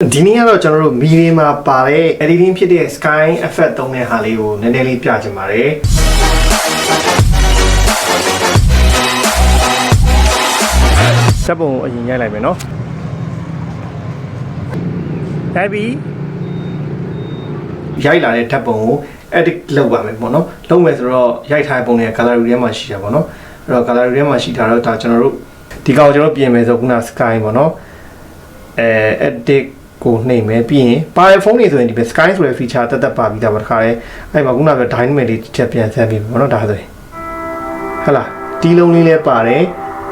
ဒီနေ့ကတော့ကျွန်တော်တို့ MiUi မှာပါတဲ့ editing ဖြစ်တဲ့ sky effect သုံးတဲ့ဟာလေးကိုနည်းနည်းလေးပြချင်ပါတယ်စက်ပုံအရင်ရိုက်လိုက်မယ်နော်အဲ့ပြီးရိုက်လာတဲ့ဓာတ်ပုံကို edit လုပ်ပါမယ်ပေါ့နော်လုပ်မယ်ဆိုတော့ရိုက်ထားတဲ့ပုံတွေက gallery ထဲမှာရှိတာပေါ့နော်အဲ့တော့ gallery ထဲမှာရှိတာတော့ဒါကျွန်တော်တို့ဒီကောင်ကျွန်တော်ပြင်မယ်ဆိုခုန sky ပေါ့နော်editကိုနှိမ့်မယ်ပြီးရင်ပါတဲ့ဖုန်းတွေဆိုရင်ဒီ sky ဆိုတဲ့ feature တက်တက်ပါပြီးသားပါတခါလေအဲ့မှာခုနက dynamic လေးတစ်ချက်ပြန်ဆန်းပြီးပေါ့နော်ဒါဆိုရင်ဟုတ်လားတီးလုံးလေးလည်းပါတယ်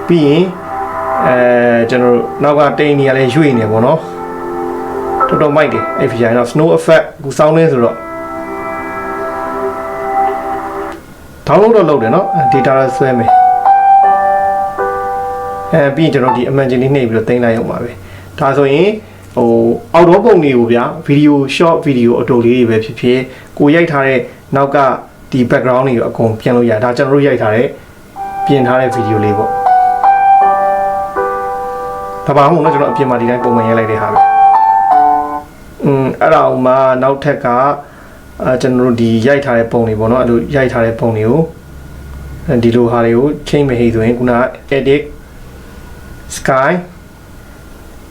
ပြီးရင်ကျွန်တော်တို့နောက်ကတိန်နေရလဲရွေ့နေပေါ့နော်တော်တော်မိုက်တယ်အဲ့ feature တော့ snow effect ကိုစောင်းနေဆိုတော့ download တော့လုပ်တယ်နော် data တော့ဆွဲမယ်ပြီးရင်ကျွန်တော်ဒီ imagine လေးနှိပ်ပြီးတော့တင်လိုက်ရုံပါပဲဒါဆိုရင်ဟိုအောက်တော့ပုံတွေကိုဗျာ video short video အတူလေးတွေပဲဖြစ်ဖြစ်ကိုရိုက်ထားတဲ့နောက်ကဒီ background တွေကိုအကုန်ပြင်လို့ရဒါကျွန်တော်တို့ရိုက်ထားတဲ့ပြင်ထားတဲ့ video လေးပေါ့ဒါပါမို့နော်ကျွန်တော်အပြင်မှာဒီတိုင်းပုံမှန်ရိုက်လိုက်တဲ့ဟာပဲအဲ့ဒါမှနောက်ထက်ကကျွန်တော်တို့ဒီရိုက်ထားတဲ့ပုံတွေပေါ့နော်အဲ့လိုရိုက်ထားတဲ့ပုံတွေကိုဒီလိုဟာတွေကိုချိန်မဟိဆိုရင်ခုန edit sky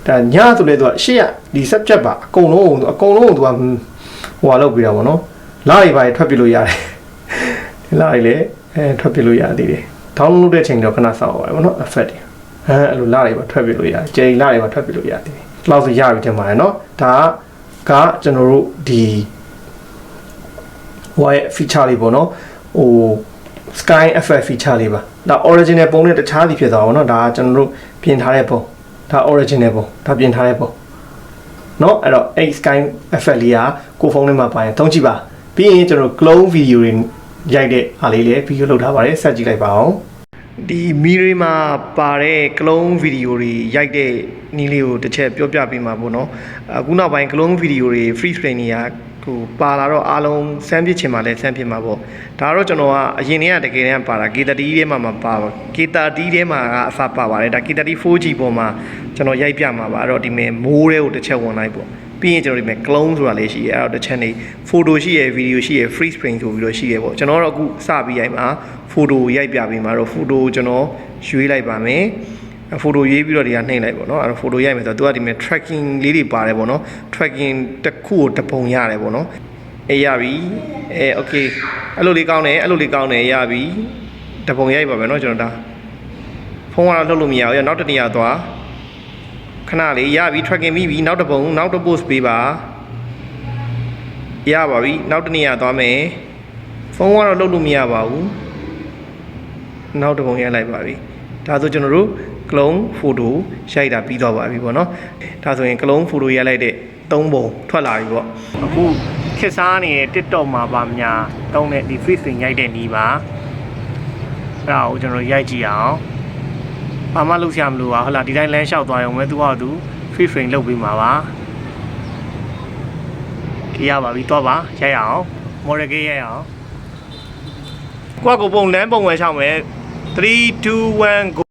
ဒါညဆိုလေသူကရှေ့ကဒီ subject ပါအကုန်လုံးသူကဟိုဟာလောက်ပြီးတာပေါ့နော်လာတွေပါထွက်ပြလို့ရတယ်လာတွေလည်းထွက်ပြလို့ရသေးတယ် download တဲ့ချိန်တော့ခဏစောင့်ပါပေါ့နော် effect တွေအဲ့လိုလာတွေပါထွက်ပြလို့ရတယ်ကြိမ်လာတွေပါထွက်ပြလို့ရသေးတယ်လောက်ဆိုရပြီတင်ပါတယ်နော်ဒါကကျွန်တော်တို့ဒီဟိုရဲ့ feature လေးပေါ့နော်ဟို sky effect feature လေးပါဒါ original ပုံနဲ့တခြားစီဖြစ်သွားပါတော့ဒါကကျွန်တော်တို့ပြင်ထားတဲ့ပုံဒါ original ပုံဒါပြင်ထားတဲ့ပုံเนาะအဲ့တော့ sky effect လေးကကိုဖုန်းထဲမှာပါရင်သုံးကြည့်ပါပြီးရင်ကျွန်တော် clone video တွေရိုက်တဲ့အားလေးလည်း video လုပ်ထားပါတယ်ဆက်ကြည့်လိုက်ပါအောင်ဒီ MiUi မှာပါတဲ့ clone video တွေရိုက်တဲ့နည်းလေးကိုတစ်ချက်ပြောပြပေးမှာပေါ့နော်အခုနောက်ပိုင်း clone video တွေ free frame တွေကဟိုပါလာတော့အားလုံးစမ်းပစ်ချင်မှလည်းစမ်းပစ်မှာပေါ့ဒါတော့ကျွန်တော်ကအရင်တည်းကတကယ်တမ်းပါတာ K30 ထဲမှာမပါဘူး K30 ထဲမှာကအစပါပါတယ်ဒါ K30 4G ပေါ်မှာကျွန်တော်ရိုက်ပြမှာပါအဲ့တော့ဒီမဲ့မိုးတွေကိုတစ်ချက်ဝင်လိုက်ပေါ့ပြီးရင်ကျွန်တော်ဒီမဲ့ clone ဆိုတာလေးရှိရဲအဲ့တော့တစ်ချက်နေ photo ရှိရဲ video ရှိရဲ free frame ဆိုပြီးတော့ရှိရဲပေါ့ကျွန်တော်တော့အခုစပြီးရိုက်မှာ photo ရိုက်ပြပေးမှာတော့ photo ကျွန်တော်ရွေးလိုက်ပါမယ်photo ရေးပြီးတော့ဒီကနှိမ့်လိုက်ပေါ့နော်အဲ့တော့ photo ရိုက်မယ်ဆိုတော့သူကဒီမဲ့ tracking လေးတွေပါတယ်ပေါ့နော် tracking တစ်ခုကိုတစ်ပုံရတယ်ပေါ့နော်အေးရပြီokay အဲ့လိုလေးကောင်းတယ်ရပြီတစ်ပုံရိုက်ပါမယ်နော်ကျွန်တော်ဒါဖုန်းကတော့လှုပ်လို့မရဘူးရနောက်တစ်နေရာသွားခဏလေးရပြီ tracking ပြီးပြီနောက်တစ်ပုံနောက်တစ် post ပေးပါရပါပြီနောက်တစ်နေရာသွားမယ်ဖုန်းကတော့လှုပ်လို့မရပါဘူးနောက်တစ်ပုံရိုက်လိုက်ပါပြီဒါဆိုကျွန်တော်တို့ clone photo ရိုက်တာပြီးတော့ပါပြီပေါ့နော်ဒါဆိုရင် clone photo ရိုက်လိုက်တဲ့3ပုံထွက်လာပြီပေါ့အခုခေတ်စားနေတဲ့ TikTok မှာပါများတုံးတဲ့ဒီ free frame ရိုက်တဲ့နည်းပါအဲ့ဒါကိုကျွန်တော်ရိုက်ကြည့်အောင်ဘာမှလုပ်ရမလို့ပါဟုတ်လားဒီတိုင်းလမ်းလျှောက်သွားရုံပဲသူကသူ free frame လုပ်ပေးမှာပါရပါပြီတော့ပါရိုက်အောင် model key ရိုက်အောင်ကိုယ့်ကိုပုံလမ်းပုံဝယ်ချောင်းမယ်3 2 1 go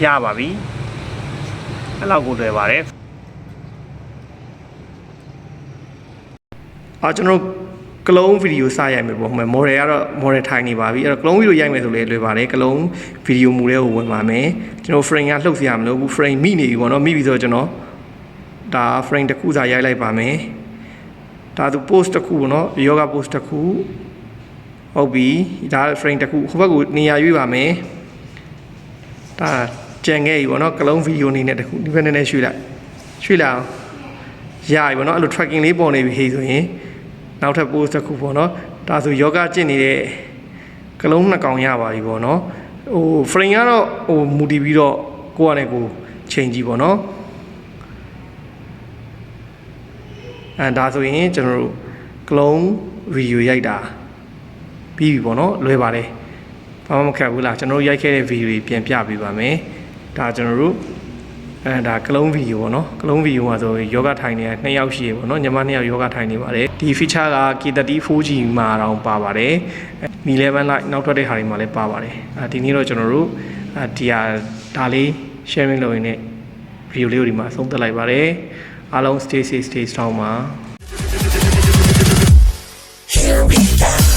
ရပါပြီအဲ့လောက်ကိုတွေ့ပါတယ်ကျွန်တော် clone video စရိုက်မယ်ပေါ့model ကတော့ model ထိုင်နေပါပြီအဲ့တော့ clone video ရိုက်မယ်ဆိုလေလွယ်ပါတယ် clone video မူတဲ့ကိုဝင်ပါမယ်ကျွန်တော် frame ကလှုပ်စရာမလိုဘူး frame မိနေပြီပေါ့နော်မိပြီဆိုတော့ကျွန်တော်ဒါ frame တစ်ခုစာရိုက်လိုက်ပါမယ်ဒါသူ post တစ်ခုပေါ့နော် yoga post တစ်ခုဟုတ်ပြီဒါ frame တစ်ခုဟိုဘက်ကိုနေရာရွေးပါမယ်ဒါကြံခဲ့ပြီပေါ့နော် clone video အနေနဲ့တခုဒီဘက်နဲ့ရွှေ့လိုက်အောင်ရပြီပေါ့နော်အဲ့လို tracking လေးပေါ်နေပြီဟေးဆိုရင်နောက်ထပ် post တစ်ခုပေါ့နော်ဒါဆို yoga ကျင့်နေတဲ့ clone 2ကောင်ရပါပြီပေါ့နော်ဟို frame ကတော့ဟိုမူတည်ပြီးတော့ကိုယ့်အနေကိုချိန်ကြည့်ပေါ့နော်ဒါဆိုရင်ကျွန်တော်တို့ clone video ရိုက်တာပြီးပြီပေါ့နော်လွယ်ပါတယ်ဘာမှမခက်ဘူးလားကျွန်တော်တို့ရိုက်ခဲ့တဲ့ video တွေပြန်ပြပေးပါမယ်ဒါကျွန်တော်တို့ဒါ clone video ပေါ့နော် clone video မှာဆိုယောဂထိုင်နေတာ2ယောက်ရှိရပေါ့နော်ညီမ2ယောက်ယောဂထိုင်နေပါတယ်ဒီ feature က K30 4G မှာတော့ပါပါတယ်Mi11 Lite နောက်ထွက်တဲ့ဟာတွေမှာလည်းပါပါတယ်ဒီနေ့တော့ကျွန်တော်တို့ ဒီဟာဒါလေး sharing လုပ်ရင်းနဲ့ video လေးကိုဒီမှာဆုံးသက်လိုက်ပါတယ်အားလုံး stay safe stay strong ပါ Here we go